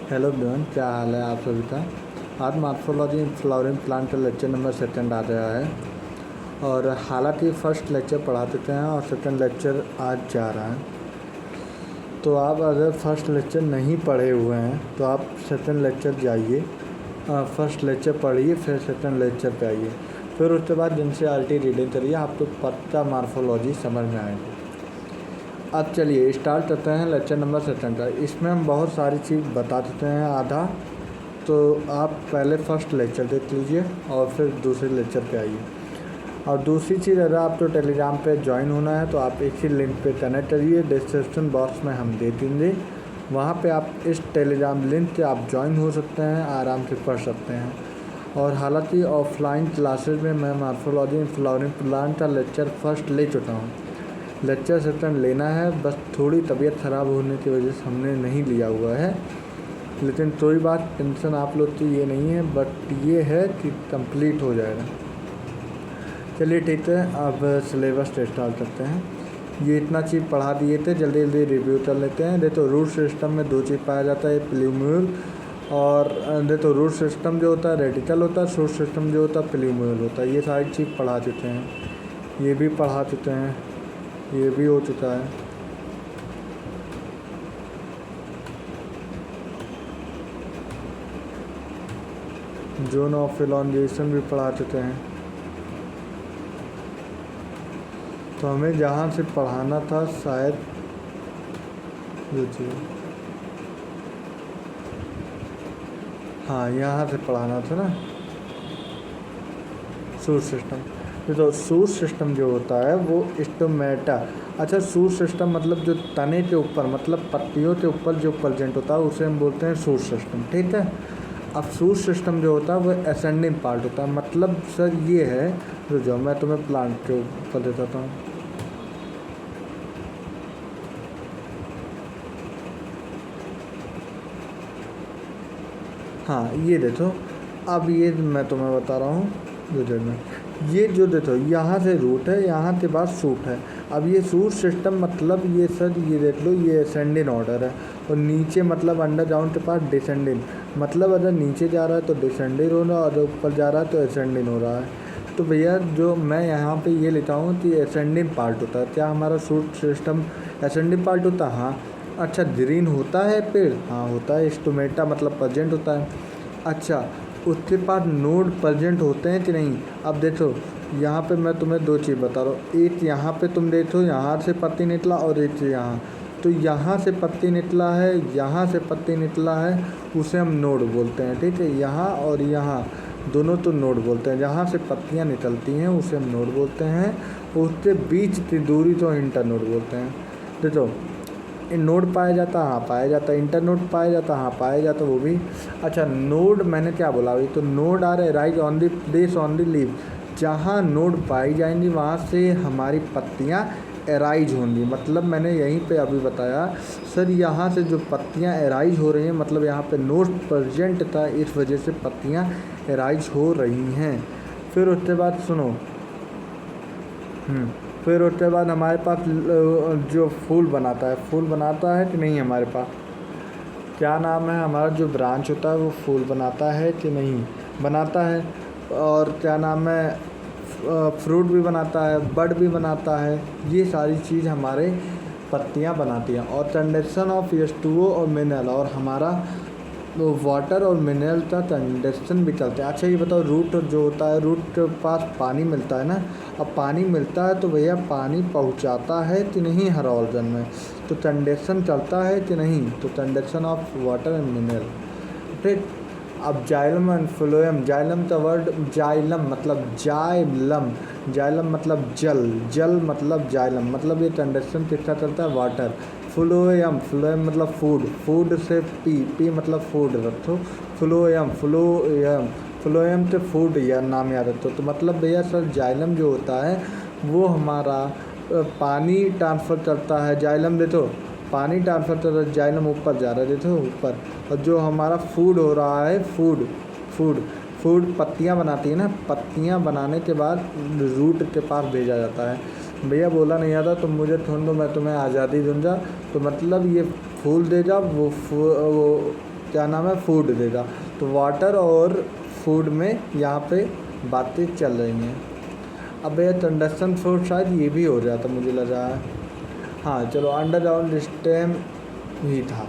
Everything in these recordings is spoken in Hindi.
हेलो एवरीवन, क्या हाल है आप सभी का। आज मॉर्फोलॉजी इन फ्लावरिंग प्लांट का लेक्चर नंबर 2 आ रहा है और हालांकि फ़र्स्ट लेक्चर पढ़ा देते हैं और सेकंड लेक्चर आज जा रहा है। तो आप अगर फ़र्स्ट लेक्चर नहीं पढ़े हुए हैं तो आप सेकंड लेक्चर जाइए, फ़र्स्ट लेक्चर पढ़िए, फिर सेकंड लेक्चर पे आइए, फिर उसके बाद जिनसे आरटी रीडिंग करिए, आपको पक्का मॉर्फोलॉजी समझ में आएगी। अब चलिए स्टार्ट करते हैं लेक्चर नंबर 2 का। इसमें हम बहुत सारी चीज़ बता देते हैं आधा, तो आप पहले फ़र्स्ट लेक्चर देख लीजिए और फिर दूसरे लेक्चर पे आइए। और दूसरी चीज़, अगर आपको टेलीग्राम पे ज्वाइन होना है तो आप इसी लिंक पे कनेक्ट करिए, डिस्क्रिप्शन बॉक्स में हम दे देंगे, वहाँ पे आप इस टेलीग्राम लिंक से आप ज्वाइन हो सकते हैं, आराम से पढ़ सकते हैं। और हालांकि ऑफलाइन क्लासेज में मैं मॉर्फोलॉजी इन फ्लावरिंग प्लांट का लेक्चर फर्स्ट ले चुका हूँ। लेक्चर सेकंड लेना है, बस थोड़ी तबीयत ख़राब होने की वजह से हमने नहीं लिया हुआ है, लेकिन कोई बात टेंशन आप लोग की ये नहीं है, बट ये है कि कंप्लीट हो जाएगा। चलिए ठीक है, अब सिलेबस स्टार्ट करते हैं। ये इतना चीज़ पढ़ा दिए थे, जल्दी जल्दी रिव्यू कर लेते हैं। देखो रूट सिस्टम में दो चीज़ पाया जाता है, प्लूम्यूल और देखो रूट सिस्टम जो होता है रेडिकल होता है, शूट सिस्टम जो होता है प्लूम्यूल होता है। ये सारी चीज़ पढ़ा चुके हैं, ये भी पढ़ा चुके हैं, ये भी हो चुका है। जोन ऑफ इलॉन्गेशन भी पढ़ा चुके हैं। तो हमें जहाँ से पढ़ाना था शायद हाँ, यहाँ से पढ़ाना था ना, सूट सिस्टम। तो सूट सिस्टम जो होता है वो स्टोमेटा, अच्छा सूट सिस्टम मतलब जो तने के ऊपर, मतलब पत्तियों के ऊपर जो प्रेजेंट होता है उसे हम बोलते हैं सूट सिस्टम, ठीक है। अब सूट सिस्टम जो होता है वो असेंडिंग पार्ट होता है, मतलब सर ये है जो मैं तुम्हें प्लांट के ऊपर देता हूँ। हाँ ये देखो, अब ये मैं तुम्हें बता रहा हूँ गुजर में, ये जो देखो यहाँ से रूट है, यहाँ के बाद सूट है। अब ये सूट सिस्टम मतलब ये सर ये देख लो, ये असेंडिंग ऑर्डर है, और नीचे मतलब अंडरग्राउंड के पास डिसेंडिंग, मतलब अगर नीचे जा रहा है तो डिसेंडिंग हो रहा है और ऊपर जा रहा है तो असेंडिंग हो रहा है। तो भैया जो मैं यहाँ पे ये लिखा हूँ कि असेंडिंग पार्ट होता है, क्या हमारा सूट सिस्टम असेंडिंग पार्ट होता है? हाँ। अच्छा ग्रीन होता है पेड़? हाँ होता है, स्टोमेटा मतलब प्रेजेंट होता है। अच्छा उसके पास नोड प्रेजेंट होते हैं कि नहीं? अब देखो यहाँ पे मैं तुम्हें दो चीज़ बता रहा हूँ, एक यहाँ पे तुम देखो यहाँ से पत्ती निकला और एक यहाँ, तो यहाँ से पत्ती निकला है, यहाँ से पत्ती निकला है, उसे हम नोड बोलते हैं, ठीक है। यहाँ और यहाँ दोनों तो नोड बोलते हैं, जहाँ से पत्तियाँ निकलती हैं उसे हम नोड बोलते हैं, उसके बीच की दूरी तो इंटर नोड बोलते हैं। देखो नोड पाया जाता, हाँ पाया जाता, इंटर नोड पाया जाता, हाँ पाया जाता, वो भी। अच्छा नोड मैंने क्या बोला अभी, तो node are rise on the place on the leaf, जहाँ नोड पाई जाएंगी वहाँ से हमारी पत्तियाँ एराइज होंगी। मतलब मैंने यहीं पे अभी बताया सर, यहाँ से जो पत्तियाँ एराइज हो रही हैं मतलब यहाँ पे नोड प्रेजेंट था, इस वजह से पत्तियाँ एराइज हो रही हैं। फिर उसके बाद सुनो, फिर उसके बाद हमारे पास जो फूल बनाता है, फूल बनाता है कि नहीं हमारे पास, क्या नाम है हमारा जो ब्रांच होता है वो फूल बनाता है कि नहीं? बनाता है। और क्या नाम है, फ्रूट भी बनाता है, बड भी बनाता है, ये सारी चीज़ हमारे पत्तियां बनाती हैं। और कंडक्शन ऑफ H2O और मिनरल, और हमारा वाटर और मिनरल का कंडक्शन भी चलते हैं। अच्छा ये बताओ, रूट जो होता है, रूट के पास पानी मिलता है ना, अब पानी मिलता है तो भैया पानी पहुंचाता है कि नहीं हर ऑर्गन में, तो कंडक्शन चलता है कि नहीं? तो conduction of water and mineral, ठीक। अब जाइलम एंड फ्लोएम, जाइलम का वर्ड जाइलम मतलब जाइलम, जाइलम मतलब जल, जल मतलब जाइलम, मतलब ये कंडक्शन किसका चलता है? वाटर। फ्लोएम, फ्लोएम मतलब फूड, फूड से पी, पी मतलब फूड रखो, फ्लोएम, फ्लोएम, फ्लोएम से फूड या नाम याद रखो। तो मतलब भैया सर जाइलम जो होता है वो हमारा पानी ट्रांसफ़र करता है, जाइलम देखो पानी ट्रांसफ़र कर रहा है, जाइलम ऊपर जा रहा है देखो ऊपर, और जो हमारा फूड हो रहा है, फूड फूड फूड पत्तियाँ बनाती है ना, पत्तियाँ बनाने के बाद रूट के पास भेजा जाता है। भैया बोला नहीं आता तुम मुझे छोड़ दो, मैं तुम्हें आज़ादी दूँगा, तो मतलब ये फूल दे जाओ, वो क्या नाम है, फूड देगा। तो वाटर और फूड में यहाँ पे बातें चल रही हैं। अब ये कंडक्शन फ्रूट शायद ये भी हो जाता मुझे लग रहा है। हाँ चलो, अंडरग्राउंड स्टेम ही था।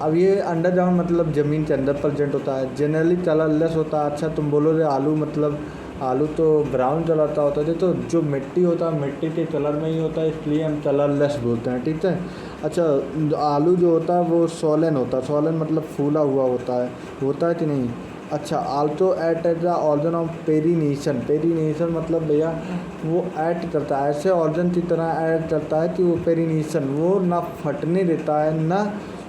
अब ये अंडरग्राउंड मतलब ज़मीन के अंदर प्रेजेंट होता है। जनरली कलरलेस होता है। अच्छा तुम बोलो रे आलू मतलब आलू तो ब्राउन कलर का होता है, तो जो मिट्टी होता है मिट्टी के कलर में ही होता है, इसलिए हम कलरलेस बोलते हैं, ठीक है। अच्छा आलू जो होता है वो सोलन होता है। सोलन मतलब फूला हुआ होता है कि नहीं। अच्छा also at at the organ of perennation. Perennation मतलब भैया वो ऐड करता है, ऐसे ऑर्गन की तरह ऐड करता है कि वो पेरिनेशन वो ना फटने देता है ना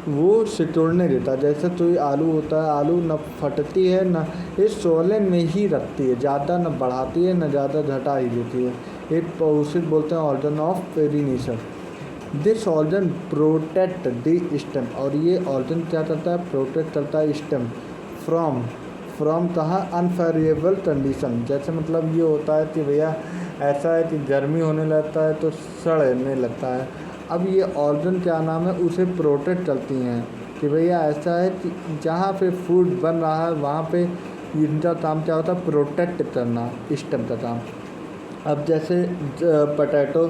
वो सिकुड़ने देता है। जैसे तो आलू होता है, आलू न फटती है न ये सोलन में ही रखती है, ज़्यादा न बढ़ाती है न ज़्यादा घटा ही देती है। एक उसे बोलते हैं organ of perennation. This organ protect the stem, और ये ऑर्गन क्या करता है, प्रोटेक्ट करता है स्टेम फ्रॉम कहाँ, अनफेवरेबल कंडीशन। जैसे मतलब ये होता है कि भैया ऐसा है कि गर्मी होने लगता है तो सड़ने लगता है। अब ये ऑर्गन क्या नाम है उसे प्रोटेक्ट करती हैं कि भैया ऐसा है कि जहाँ पे फूड बन रहा है वहाँ पे इनका काम क्या होता है, प्रोटेक्ट करना, स्टेम का काम। अब जैसे पोटैटो,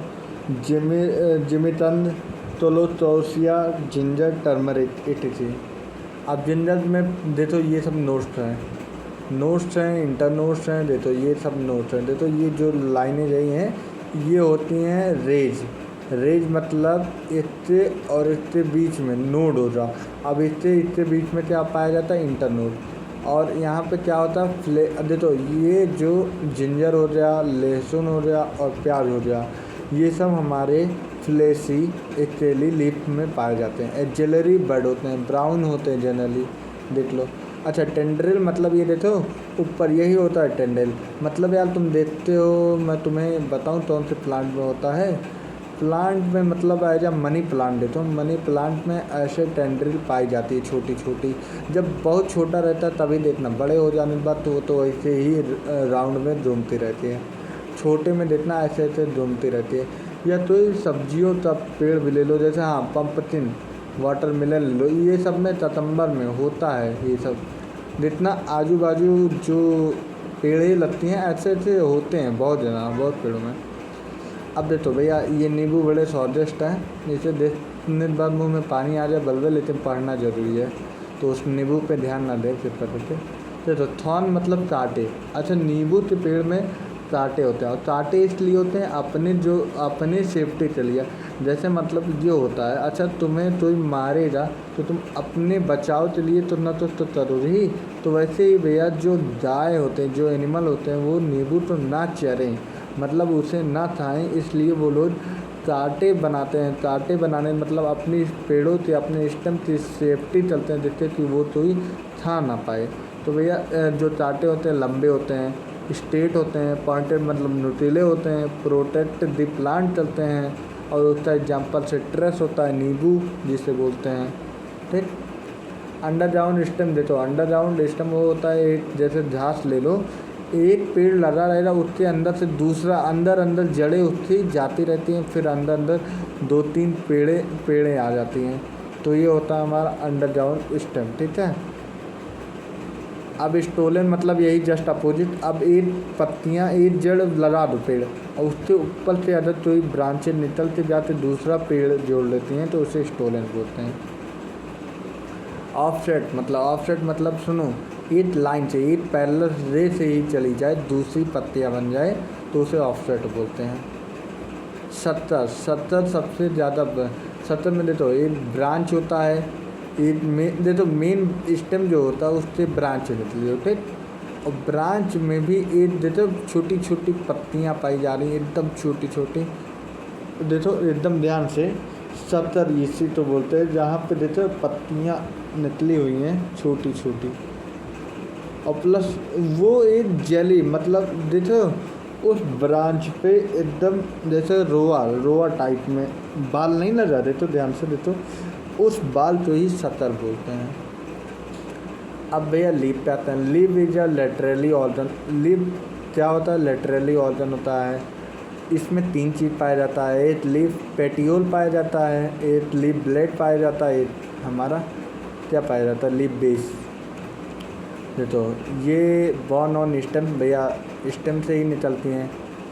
जिमिटन, तोलोटोसिया, जिंजर, टर्मरिक etc। अब जिंजर में देखो ये सब नोट्स हैं, इंटर नोट्स हैं, देखो ये सब नोट्स हैं। देखो ये जो लाइनें गई हैं ये होती हैं रेज मतलब इससे और इसके बीच में नोड हो रहा। अब इससे बीच में क्या पाया जाता है, इंटर नोड। और यहाँ पे क्या होता है देखो ये जो जिंजर हो गया, लहसुन हो गया और प्याज हो गया, ये सब हमारे फ्लेशी एक्चुअली लीफ में पाए जाते हैं। एक्जेलरी बर्ड होते हैं, ब्राउन होते हैं जनरली, देख लो। अच्छा टेंड्रिल मतलब ये देखो ऊपर यही होता है टेंड्रिल। मतलब यार तुम देखते हो, मैं तुम्हें बताऊं कौन से प्लांट में होता है। प्लांट में मतलब एज मनी प्लांट देता हूँ, मनी प्लांट में ऐसे टेंड्रिल पाई जाती है छोटी छोटी। जब बहुत छोटा रहता है तभी देखना, बड़े हो जाने के बाद तो वो तो ऐसे ही राउंड में घूमती रहती है। छोटे में देखना ऐसे ऐसे घूमती रहती है। या तो सब्जियों का पेड़ भी ले लो, जैसे हाँ पंपकिन, वाटरमेलन ले लो, ये सब में सितंबर में होता है। ये सब जितना आजू बाजू जो पेड़ें लगती हैं ऐसे ऐसे होते हैं बहुत पेड़ों में। अब देखो भैया ये नींबू बड़े स्वादिष्ट हैं, इसे देखने के बाद मुंह में पानी आ जाए बलबे, लेकिन पढ़ना ज़रूरी है तो उस नींबू पे ध्यान ना दें फिर करके। देखो थॉर्न मतलब कांटे। अच्छा नींबू के पेड़ में कांटे होते हैं, और कांटे इसलिए होते हैं अपने सेफ्टी के लिए। जैसे मतलब ये होता है, अच्छा तुम्हें कोई मारेगा तो तुम अपने बचाव के लिए तो ना तो जरूरी। तो वैसे ही भैया जो गाय होते हैं, जो एनिमल होते हैं, वो नींबू तो ना चरें, मतलब उसे ना खाएं, इसलिए वो लोग कांटे बनाते हैं। कांटे बनाने मतलब अपनी पेड़ों से अपने स्टेम की सेफ्टी चलते हैं, जिससे कि वो कोई खा ना पाए। तो भैया जो कांटे होते हैं लंबे होते हैं, स्ट्रेट होते हैं, पॉइंटेड मतलब नुकीले होते हैं, प्रोटेक्ट द प्लांट चलते हैं। और उसका एग्जाम्पल सिट्रस होता है, नींबू जिसे बोलते हैं, ठीक। अंडरग्राउंड स्टेम देखो, अंडरग्राउंड स्टेम वो होता है एक जैसे घास ले लो, एक पेड़ लगा रहेगा, उसके अंदर से दूसरा अंदर जड़ें उसकी जाती रहती हैं, फिर अंदर 2-3 पेड़ें आ जाती हैं। तो ये होता है हमारा अंडरग्राउंड स्टेम, ठीक है। अब स्टोलन मतलब यही जस्ट अपोजिट। अब एक पत्तियाँ एक जड़ लगा दो पेड़, और उसके ऊपर से अगर कोई ब्रांचें निकलते जाते दूसरा पेड़ जोड़ लेती हैं, तो उसे स्टोलन बोलते हैं। ऑफसेट मतलब सुनो, एक लाइन से एक पैरेलल रे से ही चली जाए, दूसरी पत्तियाँ बन जाए, तो उसे ऑफसेट बोलते हैं। 70 सबसे ज़्यादा 70 में देखो एक ब्रांच होता है, एक देखो मेन स्टेम जो होता है उससे ब्रांच निकली होती है, और ब्रांच में भी एक देखो छोटी छोटी पत्तियाँ पाई जा रही हैं, एकदम छोटी छोटी। देखो एकदम ध्यान से, 70 इसी तो बोलते हैं जहाँ पे देखो पत्तियाँ निकली हुई हैं छोटी छोटी, और प्लस वो एक जेली मतलब देखो उस ब्रांच पे एकदम जैसे रोआ टाइप में बाल नहीं नजर आ रहे, तो ध्यान से देखो उस बाल को ही 70 बोलते हैं। अब भैया लीफ पे आते हैं। Leaf is a laterally organ. Leaf क्या होता है, लेटरली ऑर्गन होता है। इसमें 3 चीज़ पाया जाता है, एक लीफ पेटियोल पाया जाता है, एक लीफ ब्लेड पाया जाता है, एक हमारा क्या पाया जाता है, लीफ बेस। देखो ये बॉर्न ऑन स्टेम, भैया स्टेम से ही निकलती हैं।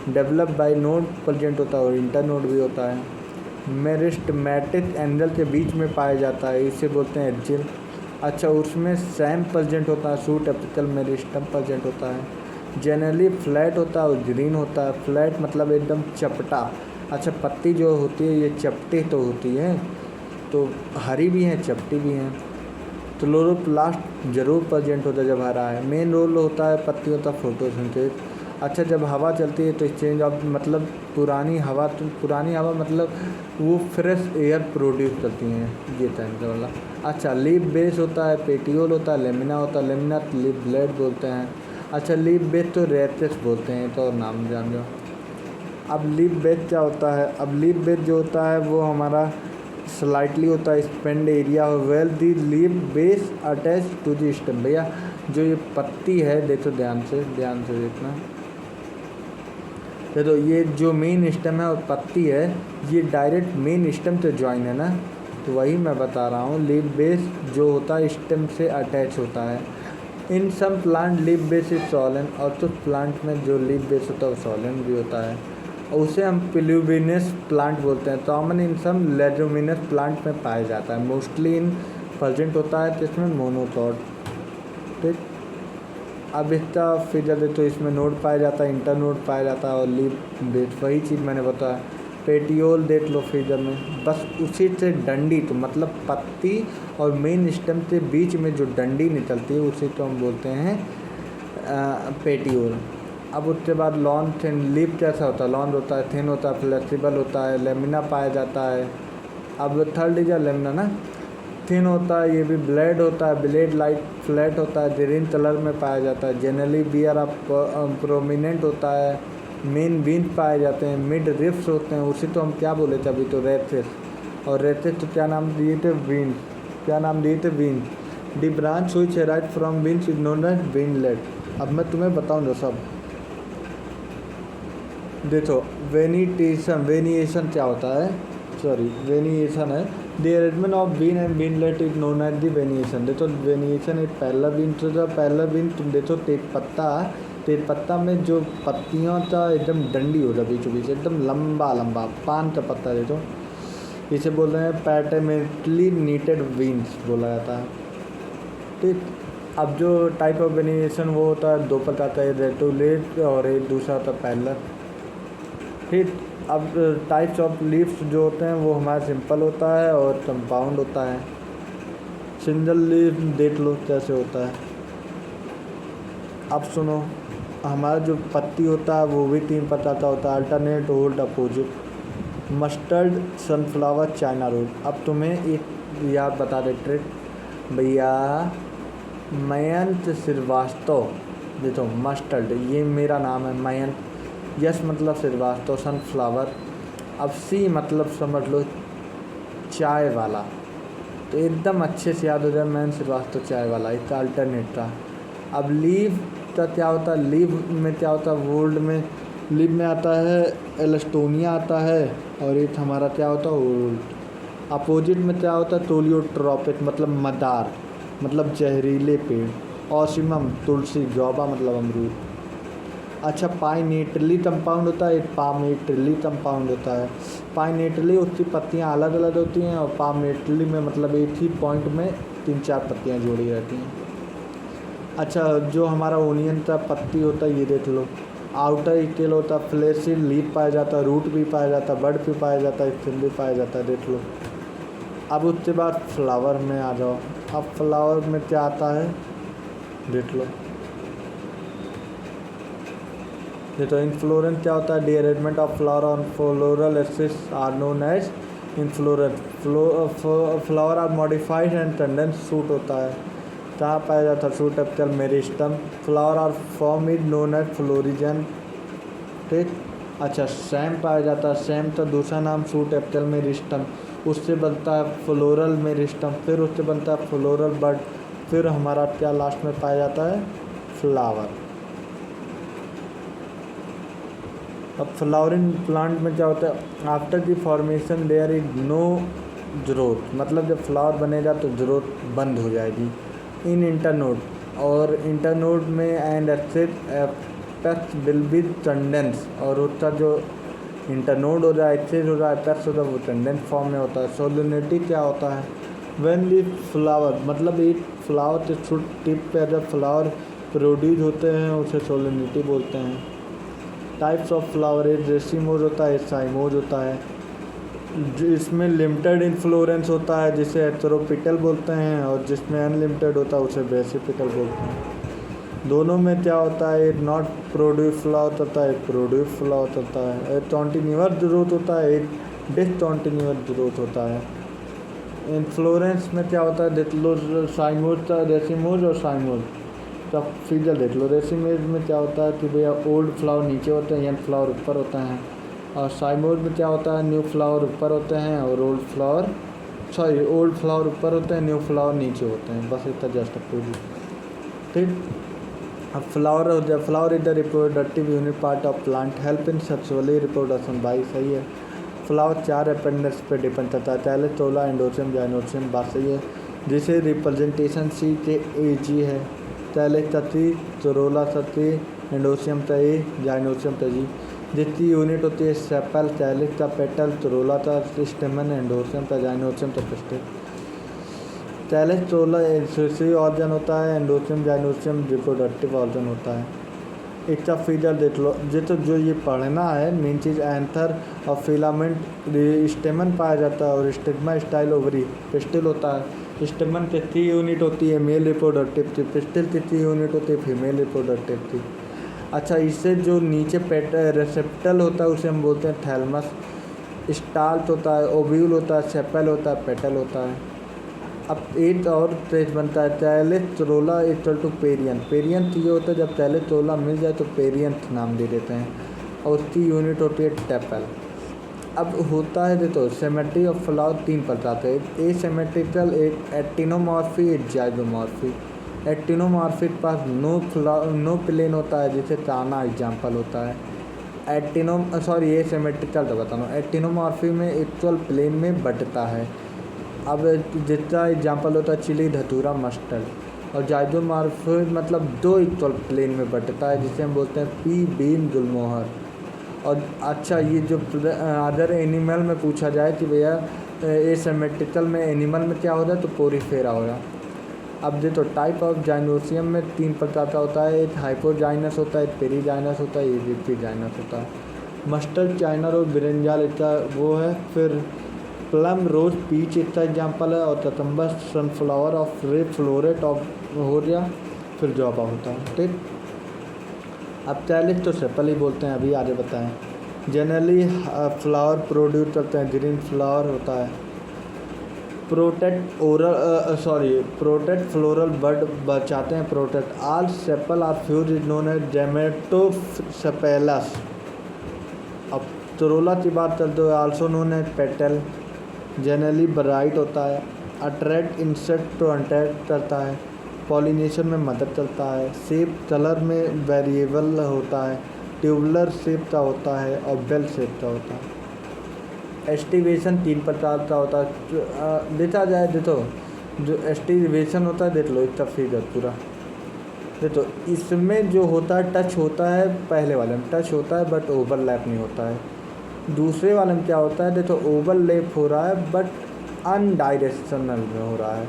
डेवलप बाय नोड प्रेजेंट होता है और इंटर नोड भी होता है। मेरिस्टेमेटिक एंगल के बीच में पाया जाता है, इसे बोलते हैं एक्सियल। अच्छा, उसमें सैम प्रेजेंट होता है, सूट एपिकल मेरिस्टम प्रेजेंट होता है। जनरली फ्लैट होता है और ग्रीन होता है। फ्लैट मतलब एकदम चपटा। अच्छा, पत्ती जो होती है ये चपटी तो होती है, तो हरी भी है चपटी भी है। क्लोरोप्लास्ट जरूर प्रेजेंट होता है जब हरा है। मेन रोल होता है पत्तियों का फोटोसिंथेसिस। अच्छा, जब हवा चलती है तो एक्सचेंज ऑफ मतलब पुरानी हवा मतलब वो फ्रेश एयर प्रोड्यूस करती हैं, ये टाइम का वाला। अच्छा, लीफ बेस होता है, पेटियोल होता है, लेमिना होता है। लेमिना लीफ ब्लेड बोलते हैं। अच्छा, लीफ बेस तो रेथेस बोलते हैं, तो और नाम जान जाओ। अब लीफ बेस क्या होता है, अब लीफ बेस जो होता है वो हमारा स्लाइटली होता है spend area well the leaf base attach to the stem. भैया जो ये पत्ती है, देखो ध्यान से देखना। देखो ये जो मेन स्टेम है और पत्ती है, ये डायरेक्ट मेन स्टेम से ज्वाइन है ना, तो वही मैं बता रहा हूँ। लीफ बेस जो होता है स्टेम से अटैच होता है। In some plant leaf base is swollen, और तो प्लांट में जो लीफ बेस होता है वो सॉलन भी होता है, और उसे हम प्लूबिनस प्लांट बोलते हैं। Common in some leguminous plant में पाया जाता है। मोस्टली इन प्रेजेंट होता है, तो इसमें मोनोकॉट। ठीक, अब इसका फिगर तो इसमें नोड पाया जाता है, इंटर नोड पाया जाता है और लीफ बेस, वही चीज़ मैंने बताया। पेटियोल देख लो फिगर में, बस उसी से डंडी, तो मतलब पत्ती और मेन स्टेम के बीच में जो डंडी निकलती है उसी को हम बोलते हैं पेटियोल। अब उसके बाद लॉन थिन लीफ कैसा होता है, लॉन होता है, थिन होता है, फ्लेक्सिबल होता है, लेमिना पाया जाता है। अब थर्ड इज लेमिना ना, थिन होता है, ये भी ब्लेड होता है, ब्लेड लाइट फ्लैट होता है, ग्रीन कलर में पाया जाता है। जनरली बियर ऑफ प्रोमिनेंट होता है, मेन बीन्स पाए जाते हैं, मिड रिफ्स होते हैं, उसी तो हम क्या बोले थे अभी, तो रेथेस। और रेथेस तो क्या नाम दिए थे, बीन्स, क्या नाम दिए थे, beans. The branch which right from beans is known as beanlet. अब मैं तुम्हें बताऊँगा सब। देखो वेनिएशन क्या होता है, वेनिएशन है the arrangement of bean and beanlet is known as the venation. देखो वेनिएशन एक पैरेलल बीन, तो जब पैरेलल बीन तुम देखो तेज पत्ता में जो पत्तियाँ का एकदम डंडी होता है बीचों बीच, एकदम लंबा लंबा पान का पत्ता, देखो इसे बोल रहे हैं पैटर्नली नीटेड बीन्स बोला जाता है। ठीक, अब जो टाइप ऑफ वेनिएशन वो होता है दो प्रकार का, रेटुलेट और एक दूसरा होता है पैरेलल। ठीक, अब टाइप्स ऑफ लीव्स जो होते हैं वो हमारा सिंपल होता है और कंपाउंड होता है। सिंगल लीफ देख लो कैसे होता है। अब सुनो, हमारा जो पत्ती होता है वो भी तीन प्रकार का होता है, alternate, whorled, opposite. Mustard, sunflower, China rose. अब तुम्हें एक याद बता दे ट्रिक भैया, मयंक श्रीवास्तव। देखो मस्टर्ड, ये मेरा नाम है मयंक, यस मतलब श्रीवास्तव, सनफ्लावर। अब सी मतलब समझ लो चाय वाला, तो एकदम अच्छे से याद हो जाए, मैन श्रीवास्तव चाय वाला, इसका अल्टरनेट था। अब लीव का क्या होता है, लीव में क्या होता है, वोल्ड में लीव में आता है एलस्टोनिया आता है, और एक हमारा क्या होता है वोल्ड। अपोजिट में क्या होता है, टोलियोट्रोपिक मतलब मदार, मतलब जहरीले पेड़। ऑसिमम तुलसी, गौबा मतलब अमरूद। अच्छा, पाइनेटली कंपाउंड होता है, एक पामेटली कंपाउंड होता है। पाइनेटली उसकी पत्तियां अलग अलग होती हैं, और पामेटली में मतलब एक ही पॉइंट में तीन चार पत्तियां जोड़ी रहती हैं। अच्छा, जो हमारा ओनियन का पत्ती होता है ये देख लो, आउटर स्टेल होता है, फ्लैशी लीफ पाया जाता है, रूट भी पाया जाता है, बड भी पाया जाता है, स्टेम भी पाया जाता है, देख लो। अब उसके बाद फ्लावर में आ जाओ। अब फ्लावर में क्या आता है देख लो। तो इनफ्लोरेंस क्या होता है, the arrangement of flower on floral axis are known as inflorescence. Flower are modified and tendons, shoot होता है, कहाँ पाया जाता है, shoot apical meristem. Flower are form is known as florigen. ठीक, अच्छा, सैम पाया जाता है, सैम का दूसरा नाम सूट एपिकल मेरिस्टम, उससे बनता है फ्लोरल मेरिस्टम, फिर उससे बनता है फ्लोरल बड, फिर हमारा क्या लास्ट में पाया जाता है, फ्लावर। अब फ्लावरिंग प्लांट में क्या होता है, after the formation there is no ज़रूरत, मतलब जब फ्लावर बनेगा तो ज़रूरत बंद हो जाएगी। इन इंटरनोड, और इंटरनोड में and apex will be tendons, और उसका जो इंटरनोड हो रहा है, एक्सेस हो रहा है, एपेक्स हो रहा है, वो टेंडेंस फॉर्म में होता है। सोलिनिटी क्या होता है? व्हेन दी फ्लावर, मतलब एक फ्लावर के शुड टिप पे जब फ्लावर प्रोड्यूस होते हैं उसे सोलिनिटी बोलते हैं। टाइप्स ऑफ फ्लावर, एक रेसिमोज होता है, एक साइमोज होता है। जिसमें लिमिटेड इन्फ्लोरेंस होता है जिसे एथरोपिटल बोलते हैं, और जिसमें अनलिमिटेड होता है उसे बेसिपिटल बोलते हैं। दोनों में क्या होता है? एक नॉट प्रोड्यूस फ्लावर होता है, एक प्रोड्यूस फ्लावर होता है। एक कॉन्टिन्यूअस ग्रोथ होता है, एक डिसकॉन्टिन्यूअस ग्रोथ होता है। इन्फ्लोरेंस में क्या होता है? देख लो साइमोज का, रेसिमोज और साइमोज का फिगर देख लो। रेसिमोज में क्या होता है कि भैया ओल्ड फ्लावर नीचे होते हैं, यंग फ्लावर ऊपर होते हैं। और साइमोज में क्या होता है? न्यू फ्लावर ऊपर होते हैं और ओल्ड फ्लावर ऊपर होते हैं, न्यू फ्लावर नीचे होते हैं। बस इतना जस्ट पूरी, ठीक। अब फ्लावर हो जाए। Flower is the reproductive unit part of plant, help in sexually reproduction. By सही है। फ्लावर 4 अपेंडेक्स पे डिपेंड करता है, पहले तोला, एंडोसियम, जाइनोसियम। बात सही है। जिसे रिप्रेजेंटेशन सी के ए जी है। पहले तती, तोरोला तती, एंडोसियम तई, जाइनोसियम तजी। जितनी यूनिट होती है सेपल, कैलिक्स का पेटल, तोरोला का स्टेमन, एंडोसियम का, जाइनोसियम का पिस्टिल। कैलिक्स तोरोला एक्सेसरी ऑर्गन होता है, एंडोसियम जाइनोसियम रिप्रोडक्टिव ऑर्गन होता है। इसका फिगर देख लो। जो ये पढ़ना है मेन चीज़, एंथर और फिलामेंट स्टेमन पाया जाता है, और स्टिग्मा स्टाइल ओवरी पिस्टिल होता है। स्टेमन कितनी यूनिट होती है? मेल रिप्रोडक्टिव थी। पिस्टिल कितनी यूनिट होती है? फीमेल रिप्रोडक्टिव थी। अच्छा, इससे जो नीचे रेसेप्टल होता है उसे हम बोलते हैं थैलमस। स्टाल्ट होता है, ओव्यूल होता है, सेपल होता है, पेटल होता है। अब एक और पेज बनता है, कैलिक्स तोरोला इक्वल टू पेरियन। पेरियंथ ये होता है जब कैलिक्स तोरोला मिल जाए तो पेरियंथ नाम दे देते हैं, और उसकी यूनिट होती है टेपल। अब होता है देखो, सिमेट्री ऑफ फ्लावर 3 प्रकार के, ए सिमेट्रिकल, एक एक्टिनोमॉर्फी, एक जाइगोमॉर्फी। एक्टिनोमॉर्फी के पास नो प्लेन होता है, जिसे ताना एग्जाम्पल होता है। ए सिमेट्रिकल तो बता रहा हूँ। एक्टिनोमॉर्फी में इक्वल प्लेन में बंटता है। अब जितना एग्जाम्पल होता है चिली, धतूरा, मस्टर्ड। और जाइगोमॉर्फी मतलब 2 इक्वल प्लेन में बंटता है, जिसे हम बोलते हैं पी, बीन, गुलमोहर। और अच्छा, ये जो अदर एनिमल में पूछा जाए कि भैया एसिमेट्रिकल में एनिमल में क्या होता है, तो पोरीफेरा होगा। अब देखो, टाइप ऑफ जाइनोसियम में 3 प्रकार का होता है, एक हाइपोजाइनस होता है, एक पेरीजाइनस होता है, एक एपिजाइनस होता है। मस्टर्ड, चाइनर और ब्रिंजाल इसका वो है। फिर प्लम, रोज, पीच इसका एग्जाम्पल है। और कतम्बस, sunflower of ray, floret off हो गया। फिर जॉबा होता है, ठीक। अब कैलिक्स तो सेपल ही बोलते हैं, अभी आगे बताएं। जनरली फ्लावर प्रोड्यूस करते हैं, ग्रीन फ्लावर होता है। प्रोटेक्ट फ्लोरल बर्ड बचाते हैं, protect. All sepal are fuse is known as gamosepalous. अब तोरोला की बात करते हुए, also known as petal. Generally bright होता है। अट्रैक्ट इंसेक्ट तो अट्रैक्ट करता है। पॉलिनेशन में मदद करता है। शेप कलर में वेरिएबल होता है। ट्यूबुलर शेप का होता है और बेल शेप का होता है। एस्टिवेशन 3 प्रकार का होता है। देखा जाए देखो, जो एस्टिवेशन होता है देख लो इसका फिगर पूरा। देखो, इसमें जो होता है टच होता है, पहले वाले में टच होता है बट ओवरलैप नहीं होता है। दूसरे वाले में क्या होता है, देखो ओवरलैप हो रहा है बट अनडायरेक्शनल में हो रहा है,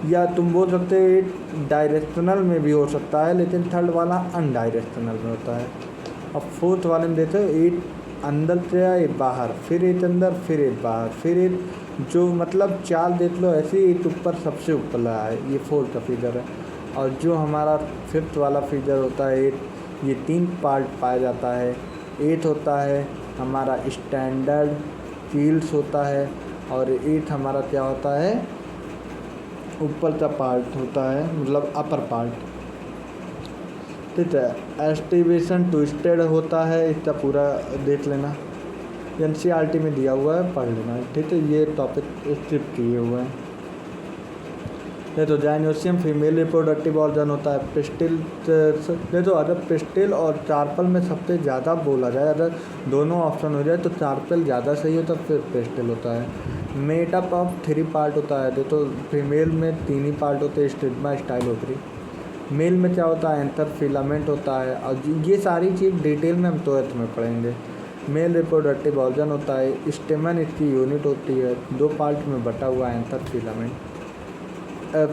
या तुम बोल सकते हो डायरेक्शनल में भी हो सकता है, लेकिन थर्ड वाला अनडायरेक्शनल में होता है। अब फोर्थ वाले में देखो, एक अंदर से एक बाहर, फिर एक अंदर, फिर एक बाहर, फिर एक जो मतलब चाल देख लो ऐसे, एक ऊपर सबसे ऊपर लगा है, ये फोर्थ का फिगर है। और जो हमारा फिफ्थ वाला फिगर होता है ये 3 पार्ट पाया जाता है। एट होता है हमारा स्टैंडर्ड, कील्स होता है, और एट हमारा क्या होता है, ऊपर का पार्ट होता है, मतलब अपर पार्ट, ठीक है। एस्टिवेशन ट्विस्टेड होता है, इसका पूरा देख लेना, एनसीईआरटी में दिया हुआ है, पढ़ लेना, ठीक है। ये टॉपिक स्किप किए हुए हैं। ये तो जाइनोसियम फीमेल रिप्रोडक्टिव ऑर्गन होता है। पिस्टिल, नहीं तो अगर पिस्टिल और चार्पल में सबसे ज़्यादा बोला जाए, अगर दोनों ऑप्शन हो जाए तो चार्पल ज़्यादा सही होता है, फिर पिस्टिल होता है। मेटअप ऑफ 3 पार्ट होता है। तो फीमेल में 3 ही पार्ट होते हैं, स्टिग्मा, स्टाइल, ओवरी। मेल में क्या होता है, एंथर, फिलामेंट होता है। और ये सारी चीज़ डिटेल में हम 12th में पढ़ेंगे। मेल रिप्रोडक्टिव ऑर्गन होता है, स्टेमन इसकी यूनिट होती है, 2 पार्ट में बटा हुआ है, एंथर, फिलामेंट।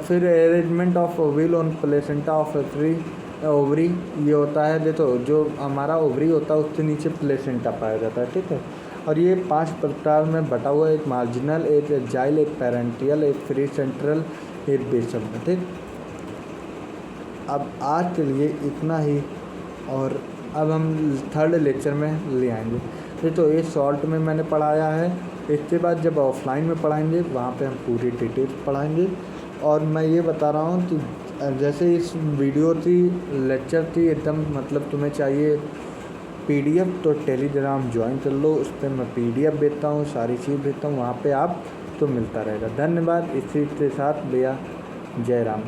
फिर arrangement of ओविल on placenta of ovary, ये होता है। देखो जो हमारा ओवरी होता है उसके नीचे प्लेसेंटा पाया जाता है, ठीक है। और ये 5 प्रकार में बटा हुआ है, एक मार्जिनल, एक एजाइल, एक पेरेंटियल, एक फ्री सेंट्रल, एक बेसल में, ठीक। अब आज के लिए इतना ही, और अब हम 3rd लेक्चर में ले आएंगे। तो ये शॉर्ट में मैंने पढ़ाया है, इसके बाद जब ऑफलाइन में पढ़ाएंगे वहाँ पे हम पूरी डिटेल पढ़ाएंगे। और मैं ये बता रहा हूँ कि जैसे इस वीडियो थी, लेक्चर थी एकदम, मतलब तुम्हें चाहिए PDF, तो टेलीग्राम ज्वाइन कर लो, उस पर मैं PDF भेजता हूँ, सारी चीज़ भेजता हूँ, वहाँ पे आप तो मिलता रहेगा। धन्यवाद। इसी के साथ भैया, जय राम।